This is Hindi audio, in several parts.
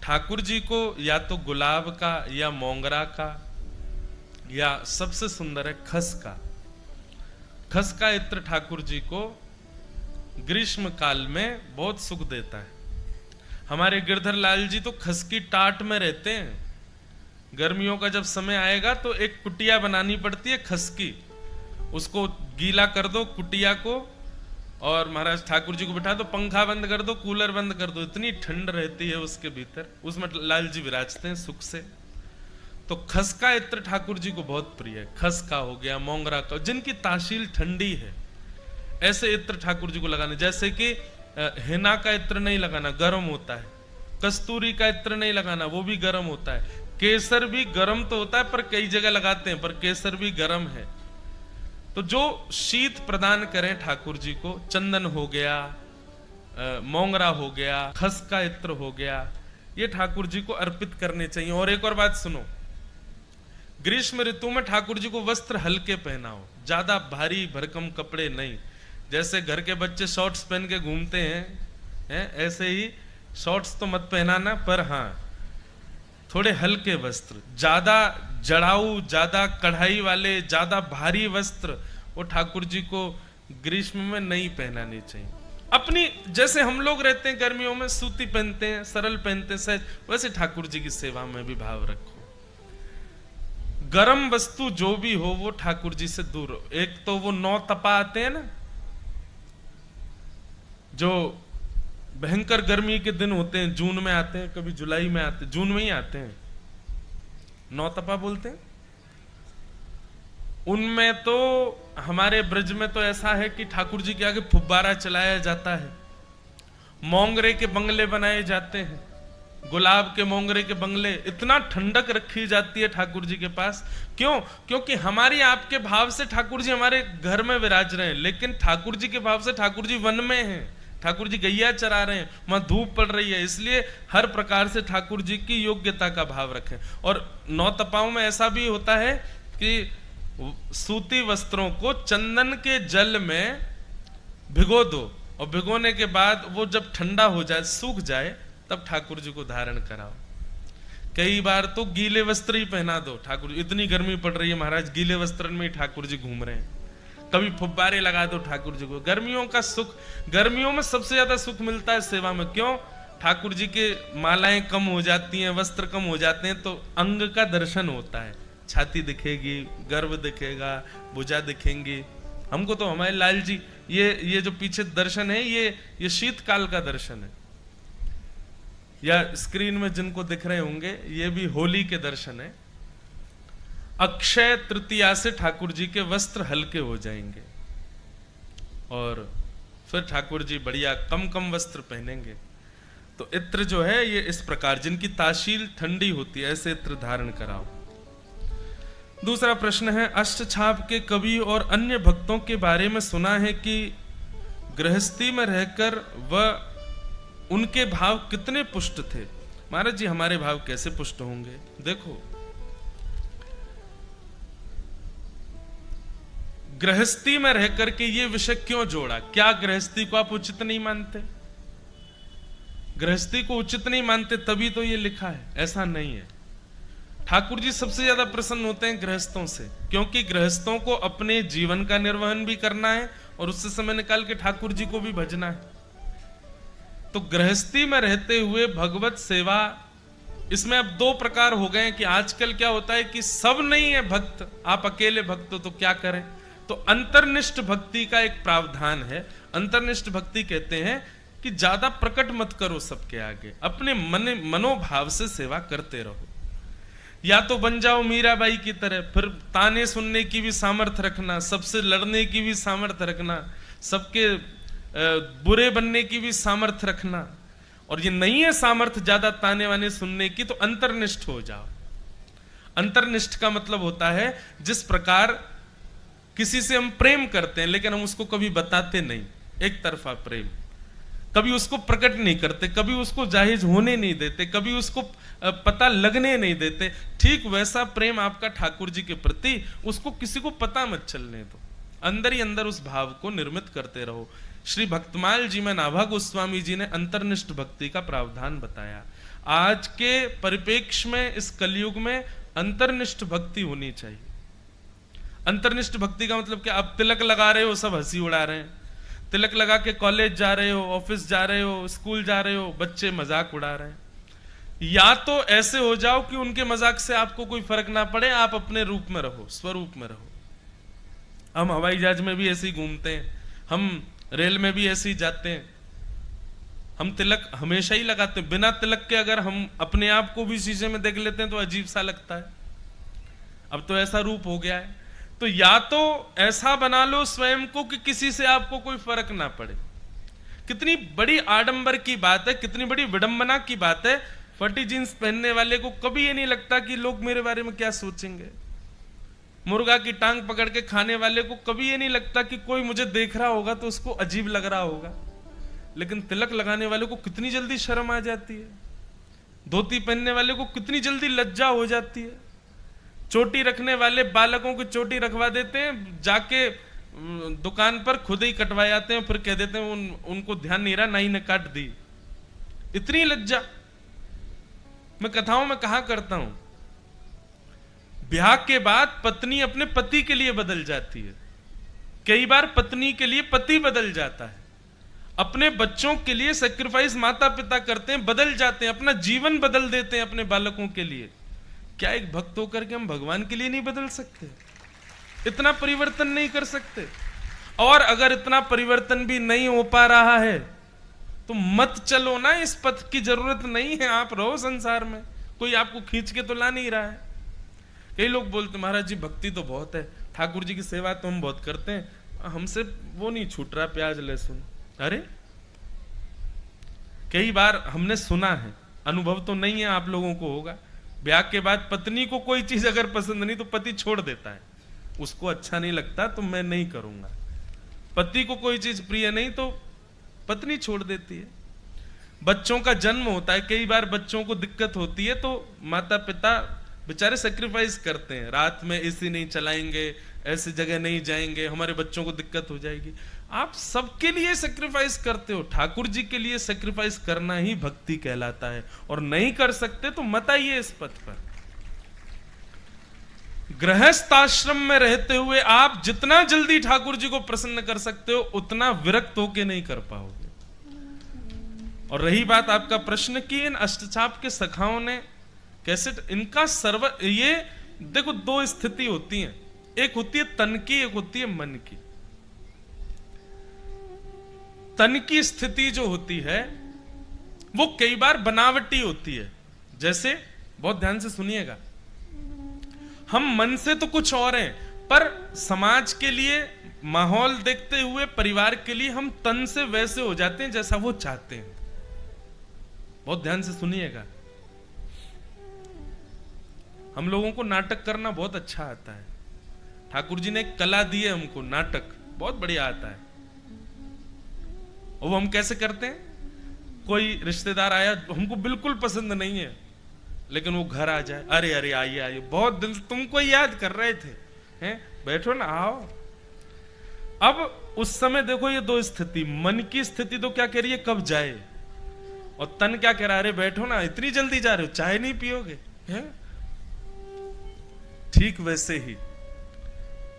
ठाकुर जी को या तो गुलाब का या मोंगरा का, या सबसे सुंदर है खस का। खस का इत्र ठाकुर जी को ग्रीष्म काल में बहुत सुख देता है। हमारे गिरधर लाल जी तो खस की टाट में रहते हैं। गर्मियों का जब समय आएगा तो एक कुटिया बनानी पड़ती है खस की, उसको गीला कर दो कुटिया को, और महाराज ठाकुर जी को बिठा दो, पंखा बंद कर दो, कूलर बंद कर दो, इतनी ठंड रहती है उसके भीतर, उसमें लाल जी विराजते हैं सुख से। तो खस का इत्र ठाकुर जी को बहुत प्रिय है। खस का हो गया, मोंगरा का, जिनकी तासील ठंडी है ऐसे इत्र ठाकुर जी को लगाने। जैसे कि हिना का इत्र नहीं लगाना, गर्म होता है। कस्तूरी का इत्र नहीं लगाना, वो भी गर्म होता है। केसर भी गर्म तो होता है पर कई जगह लगाते हैं, पर केसर भी गर्म है। तो जो शीत प्रदान करें ठाकुर जी को, चंदन हो गया, मोंगरा हो गया, खस का इत्र हो गया, ये ठाकुर जी को अर्पित करने चाहिए। और एक और बात सुनो, ग्रीष्म ऋतु में ठाकुर जी को वस्त्र हल्के पहनाओ, ज्यादा भारी भरकम कपड़े नहीं। जैसे घर के बच्चे शॉर्ट्स पहन के घूमते हैं, ऐसे ही शॉर्ट्स तो मत पहनाना, पर हाँ थोड़े हल्के वस्त्र। ज्यादा जड़ाऊ, ज्यादा कढ़ाई वाले, ज्यादा भारी वस्त्र वो ठाकुर जी को ग्रीष्म में नहीं पहनाने चाहिए। अपनी जैसे हम लोग रहते हैं गर्मियों में सूती पहनते हैं, सरल पहनते हैं सहज, वैसे ठाकुर जी की सेवा में भी भाव रखो। गरम वस्तु जो भी हो वो ठाकुर जी से दूर हो। एक तो वो 9 तपा आते हैं ना, जो भयंकर गर्मी के दिन होते हैं, जून में आते हैं, कभी जुलाई में आते हैं, जून में ही आते हैं, 9 तपा बोलते हैं। उनमें तो हमारे ब्रज में तो ऐसा है कि ठाकुर जी के आगे फुब्बारा चलाया जाता है, मोंगरे के बंगले बनाए जाते हैं, गुलाब के मोंगरे के बंगले, इतना ठंडक रखी जाती है ठाकुर जी के पास। क्यों? क्योंकि हमारी आपके भाव से ठाकुर जी हमारे घर में विराज रहे हैं, लेकिन ठाकुर जी के भाव से ठाकुर जी वन में हैं, ठाकुर जी गैया चरा रहे हैं, वहां धूप पड़ रही है, इसलिए हर प्रकार से ठाकुर जी की योग्यता का भाव रखें। और 9 तपाओं में ऐसा भी होता है कि सूती वस्त्रों को चंदन के जल में भिगो दो, और भिगोने के बाद वो जब ठंडा हो जाए, सूख जाए, तब ठाकुर जी को धारण कराओ। कई बार तो गीले वस्त्र ही पहना दो ठाकुर जी, इतनी गर्मी पड़ रही है महाराज, गीले वस्त्र में ही ठाकुर जी घूम रहे हैं। कभी फुब्बारे लगा दो ठाकुर जी को। गर्मियों का सुख, गर्मियों में सबसे ज्यादा सुख मिलता है सेवा में। क्यों? ठाकुर जी के मालाएं कम हो जाती हैं, वस्त्र कम हो जाते हैं, तो अंग का दर्शन होता है, छाती दिखेगी, गर्भ दिखेगा, भुजा दिखेंगी। हमको तो हमारे लाल जी, ये जो पीछे दर्शन है, ये शीतकाल का दर्शन है, या स्क्रीन में जिनको दिख रहे होंगे ये भी होली के दर्शन है। अक्षय तृतीया से ठाकुर जी के वस्त्र हल्के हो जाएंगे, और फिर ठाकुर जी बढ़िया कम कम वस्त्र पहनेंगे। तो इत्र जो है ये इस प्रकार, जिनकी तासील ठंडी होती है, ऐसे इत्र धारण कराओ। दूसरा प्रश्न है, अष्टछाप के कवि और अन्य भक्तों के बारे में सुना है कि गृहस्थी में रहकर वह उनके भाव कितने पुष्ट थे। महाराज जी हमारे भाव कैसे पुष्ट होंगे? देखो, गृहस्थी में रहकर के ये विषय क्यों जोड़ा? क्या गृहस्थी को आप उचित नहीं मानते? गृहस्थी को उचित नहीं मानते तभी तो ये लिखा है, ऐसा नहीं है। ठाकुर जी सबसे ज्यादा प्रसन्न होते हैं गृहस्थों से, क्योंकि गृहस्थों को अपने जीवन का निर्वहन भी करना है और उससे समय निकाल के ठाकुर जी को भी भजना है। तो गृहस्थी में रहते हुए भगवत सेवा, इसमें अब 2 प्रकार हो गए हैं कि आजकल क्या होता है कि सब नहीं है भक्त, आप अकेले भक्त हो तो क्या करें। तो अंतर्निष्ठ भक्ति का एक प्रावधान है। अंतर्निष्ठ भक्ति कहते हैं कि ज्यादा प्रकट मत करो सबके आगे, अपने मनोभाव से सेवा करते रहो। या तो बन जाओ मीराबाई की तरह, फिर ताने सुनने की भी सामर्थ्य रखना, सबसे लड़ने की भी सामर्थ्य रखना, सबके बुरे बनने की भी सामर्थ्य रखना। और ये नहीं है सामर्थ्य ज्यादा ताने वाने सुनने की, तो अंतर्निष्ठ हो जाओ। अंतर्निष्ठ का मतलब होता है जिस प्रकार किसी से हम प्रेम करते हैं लेकिन हम उसको कभी बताते नहीं, एक तरफा प्रेम, कभी उसको प्रकट नहीं करते, कभी उसको जाहिर होने नहीं देते, कभी उसको पता लगने नहीं देते। ठीक वैसा प्रेम आपका ठाकुर जी के प्रति, उसको किसी को पता मत चलने दो, अंदर ही अंदर उस भाव को निर्मित करते रहो। श्री भक्तमाल जी में नाभा गोस्वामी जी ने अंतर्निष्ठ भक्ति का प्रावधान बताया। आज के परिप्रेक्ष्य में, इस कलयुग में अंतर्निष्ठ भक्ति होनी चाहिए। अंतर्निष्ठ भक्ति का मतलब क्या? अब तिलक लगा रहे हो, सब हंसी उड़ा रहे हैं। तिलक लगा के कॉलेज जा रहे हो, ऑफिस जा रहे हो, स्कूल जा रहे हो, बच्चे मजाक उड़ा रहे हैं। या तो ऐसे हो जाओ कि उनके मजाक से आपको कोई फर्क ना पड़े, आप अपने रूप में रहो, स्वरूप में रहो। हम हवाई जहाज में भी ऐसे ही घूमते हैं, हम रेल में भी ऐसे ही जाते हैं, हम तिलक हमेशा ही लगाते हैं। बिना तिलक के अगर हम अपने आप को भी शीशे में देख लेते हैं तो अजीब सा लगता है। अब तो ऐसा रूप हो गया है। तो या तो ऐसा बना लो स्वयं को कि किसी से आपको कोई फर्क ना पड़े। कितनी बड़ी आडंबर की बात है, कितनी बड़ी विडंबना की बात है। फटी जींस पहनने वाले को कभी ये नहीं लगता कि लोग मेरे बारे में क्या सोचेंगे। मुर्गा की टांग पकड़ के खाने वाले को कभी ये नहीं लगता कि कोई मुझे देख रहा होगा तो उसको अजीब लग रहा होगा। लेकिन तिलक लगाने वाले को कितनी जल्दी शर्म आ जाती है। धोती पहनने वाले को कितनी जल्दी लज्जा हो जाती है। चोटी रखने वाले बालकों को चोटी रखवा देते हैं, जाके दुकान पर खुद ही कटवा आते हैं, फिर कह देते हैं उनको ध्यान नहीं रहा, नाई ने काट दी। इतनी लज्जा। मैं कथाओं में कहा करता हूं, ब्याह के बाद पत्नी अपने पति के लिए बदल जाती है। कई बार पत्नी के लिए पति बदल जाता है। अपने बच्चों के लिए सैक्रिफाइस माता पिता करते हैं, बदल जाते हैं, अपना जीवन बदल देते हैं अपने बालकों के लिए। क्या एक भक्त होकर के हम भगवान के लिए नहीं बदल सकते? इतना परिवर्तन नहीं कर सकते? और अगर इतना परिवर्तन भी नहीं हो पा रहा है तो मत चलो ना, इस पथ की जरूरत नहीं है। आप रहो संसार में, कोई आपको खींच के तो ला नहीं रहा है। कई लोग बोलते महाराज जी भक्ति तो बहुत है, ठाकुर जी की सेवा तो हम बहुत करते हैं, हमसे वो नहीं छूट रहा प्याज लहसुन। अरे कई बार हमने सुना है, अनुभव तो नहीं है, आप लोगों को होगा। ब्याह के बाद पत्नी को कोई चीज अगर पसंद नहीं तो पति छोड़ देता है, उसको अच्छा नहीं लगता तो मैं नहीं करूंगा। पति को कोई चीज प्रिय नहीं तो पत्नी छोड़ देती है। बच्चों का जन्म होता है, कई बार बच्चों को दिक्कत होती है तो माता पिता बेचारे सेक्रीफाइस करते हैं। रात में एसी नहीं चलाएंगे, ऐसी जगह नहीं जाएंगे, हमारे बच्चों को दिक्कत हो जाएगी। आप सबके लिए सेक्रीफाइस करते हो, ठाकुर जी के लिए सेक्रीफाइस करना ही भक्ति कहलाता है। और नहीं कर सकते तो मत आइए इस पथ पर। गृहस्थ आश्रम में रहते हुए आप जितना जल्दी ठाकुर जी को प्रसन्न कर सकते हो उतना विरक्त होके नहीं कर पाओगे। और रही बात आपका प्रश्न की इन अष्टचाप के सखाओं ने कैसे, इनका ये देखो दो स्थिति होती हैं, एक होती है तन की, एक होती है मन की। तन की स्थिति जो होती है वो कई बार बनावटी होती है। जैसे बहुत ध्यान से सुनिएगा, हम मन से तो कुछ और हैं, पर समाज के लिए, माहौल देखते हुए, परिवार के लिए हम तन से वैसे हो जाते हैं जैसा वो चाहते हैं। बहुत ध्यान से सुनिएगा। हम लोगों को नाटक करना बहुत अच्छा आता है। ठाकुर जी ने एक कला दी है हमको, नाटक बहुत बढ़िया आता है। और वो हम कैसे करते हैं? कोई रिश्तेदार आया, हमको बिल्कुल पसंद नहीं है, लेकिन वो घर आ जाए, अरे अरे आइए आइए, बहुत दिन से तुमको याद कर रहे थे, हैं बैठो ना, आओ। अब उस समय देखो ये दो स्थिति, मन की स्थिति तो क्या कह रही है, कब जाए, और तन क्या कह रहा है, अरे बैठो ना, इतनी जल्दी जा रहे हो, चाय नहीं पियोगे, हैं? ठीक वैसे ही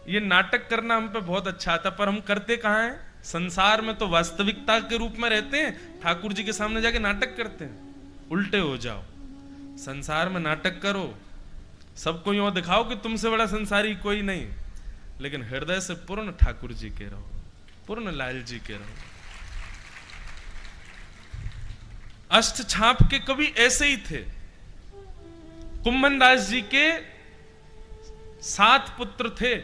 ये नाटक करना हम पे बहुत अच्छा आता, पर हम करते कहां हैं? संसार में तो वास्तविकता के रूप में रहते हैं, ठाकुर जी के सामने जाके नाटक करते हैं। उल्टे हो जाओ, संसार में नाटक करो, सबको यूं दिखाओ कि तुमसे बड़ा संसारी कोई नहीं, लेकिन हृदय से पूर्ण ठाकुर जी के रहो, पूर्ण लाल जी के रहो। अष्ट छाप के कवि ऐसे ही थे। कुम्भन दास जी के 7 पुत्र थे,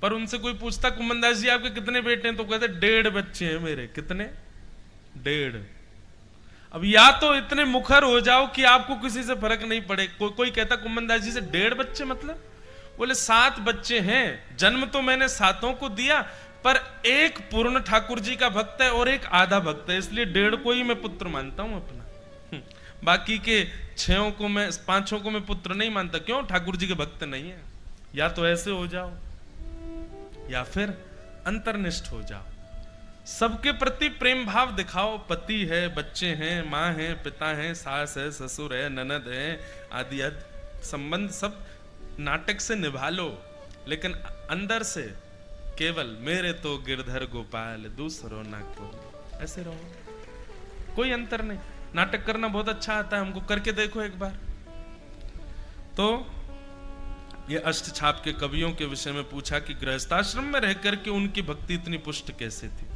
पर उनसे कोई पूछता कुम्भन दास जी आपके कितने बेटे हैं, तो कहते 1.5 बच्चे हैं मेरे। कितने? 1.5। अब या तो इतने मुखर हो जाओ कि आपको किसी से फर्क नहीं पड़े। कोई कहता कुम्भन दास जी से 1.5 बच्चे मतलब? बोले 7 बच्चे हैं, जन्म तो मैंने 7 को दिया, पर एक पूर्ण ठाकुर जी का भक्त है और एक आधा भक्त है, इसलिए 1.5 को ही मैं पुत्र मानता हूं अपना। बाकी के 6 को मैं, 5 को मैं पुत्र नहीं मानता। क्यों? ठाकुर जी के भक्त नहीं है। या तो ऐसे हो जाओ या फिर अंतर्निष्ठ हो जाओ। सबके प्रति प्रेम भाव दिखाओ। पति है, बच्चे हैं, माँ है, पिता है, सास है, ससुर है, ननद है, आदि आदि संबंध सब नाटक से निभा लो, लेकिन अंदर से केवल मेरे तो गिरधर गोपाल दूसरों ना को, ऐसे रहो, कोई अंतर नहीं। नाटक करना बहुत अच्छा आता है हमको, करके देखो एक बार। तो ये अष्टछाप के कवियों के विषय में पूछा कि गृहस्थाश्रम में रहकर के उनकी भक्ति इतनी पुष्ट कैसे थी।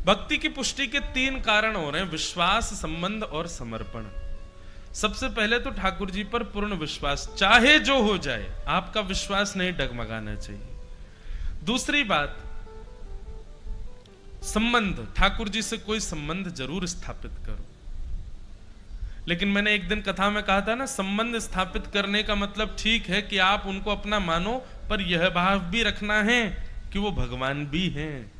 भक्ति की पुष्टि के 3 कारण हो रहे हैं, विश्वास, संबंध और समर्पण। सबसे पहले तो ठाकुर जी पर पूर्ण विश्वास, चाहे जो हो जाए आपका विश्वास नहीं डगमगाना चाहिए। दूसरी बात, संबंध, ठाकुर जी से कोई संबंध जरूर स्थापित करो। लेकिन मैंने एक दिन कथा में कहा था ना, संबंध स्थापित करने का मतलब ठीक है कि आप उनको अपना मानो, पर यह भाव भी रखना है कि वो भगवान भी हैं।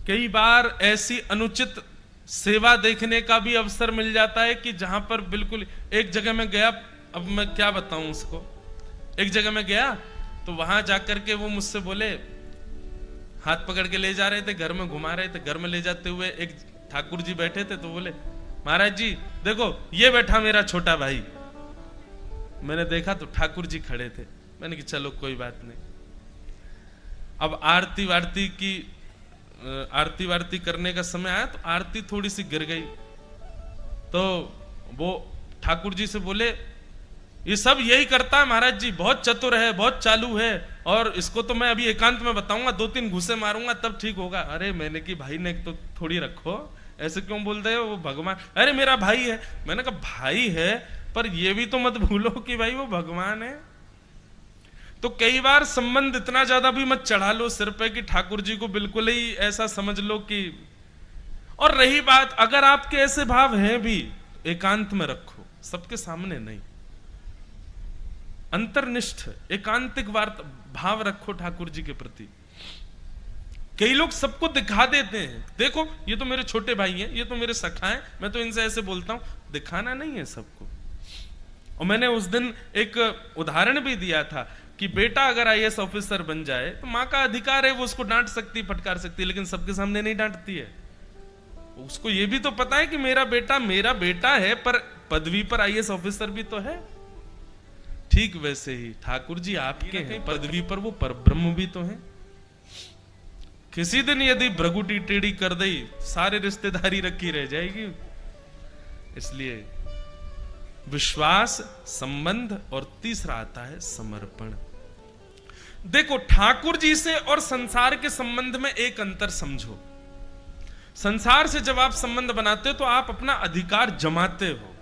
कई बार ऐसी अनुचित सेवा देखने का भी अवसर मिल जाता है कि जहां पर बिल्कुल, एक जगह में गया, अब मैं क्या बताऊं उसको, एक जगह में गया तो वहां जाकर के वो मुझसे बोले, हाथ पकड़ के ले जा रहे थे, घर में घुमा रहे थे, घर में ले जाते हुए एक ठाकुर जी बैठे थे, तो बोले महाराज जी देखो ये बैठा मेरा छोटा भाई। मैंने देखा तो ठाकुर जी खड़े थे, मैंने कहा चलो कोई बात नहीं। अब आरती वारती करने का समय आया तो आरती थोड़ी सी गिर गई, तो वो ठाकुर जी से बोले ये सब यही करता है महाराज जी, बहुत चतुर है, बहुत चालू है, और इसको तो मैं अभी एकांत में बताऊंगा, 2-3 घूसे मारूंगा तब ठीक होगा। अरे मैंने कि भाई ने तो थोड़ी रखो, ऐसे क्यों बोल रहे हो, वो भगवान, अरे मेरा भाई है। मैंने कहा भाई है, पर ये भी तो मत भूलो कि भाई वो भगवान है। तो कई बार संबंध इतना ज्यादा भी मत चढ़ा लो सिर पे कि ठाकुर जी को बिल्कुल ही ऐसा समझ लो कि। और रही बात, अगर आपके ऐसे भाव हैं भी, एकांत में रखो, सबके सामने नहीं, अंतर्निष्ठ एकांतिक भाव रखो ठाकुर जी के प्रति। कई लोग सबको दिखा देते हैं, देखो ये तो मेरे छोटे भाई हैं, ये तो मेरे सखा हैं, मैं तो इनसे ऐसे बोलता हूं। दिखाना नहीं है सबको। और मैंने उस दिन एक उदाहरण भी दिया था कि बेटा अगर आईएएस ऑफिसर बन जाए तो माँ का अधिकार है, वो उसको डांट सकती, फटकार सकती है, लेकिन सबके सामने नहीं डांटती है। उसको ये भी तो पता है कि मेरा बेटा है, पर पदवी पर आईएएस ऑफिसर भी तो है। ठीक वैसे ही ठाकुर जी आपके हैं, पदवी पर वो परब्रह्म भी तो हैं। किसी दिन यदि भ्रगुटी टेढ़ी कर दी, सारे रिश्तेदारी रखी रह जाएगी। इसलिए विश्वास, संबंध, और तीसरा आता है समर्पण। देखो ठाकुर जी से और संसार के संबंध में एक अंतर समझो। संसार से जब आप संबंध बनाते हो तो आप अपना अधिकार जमाते हो,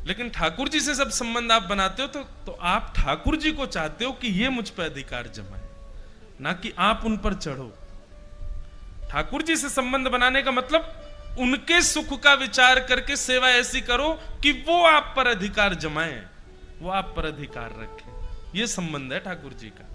लेकिन ठाकुर जी से जब संबंध आप बनाते हो तो आप ठाकुर जी को चाहते हो कि ये मुझ पर अधिकार जमाए, ना कि आप उन पर चढ़ो। ठाकुर जी से संबंध बनाने का मतलब उनके सुख का विचार करके सेवा ऐसी करो कि वो आप पर अधिकार जमाएं, वो आप पर अधिकार रखें। ये संबंध है ठाकुर जी का।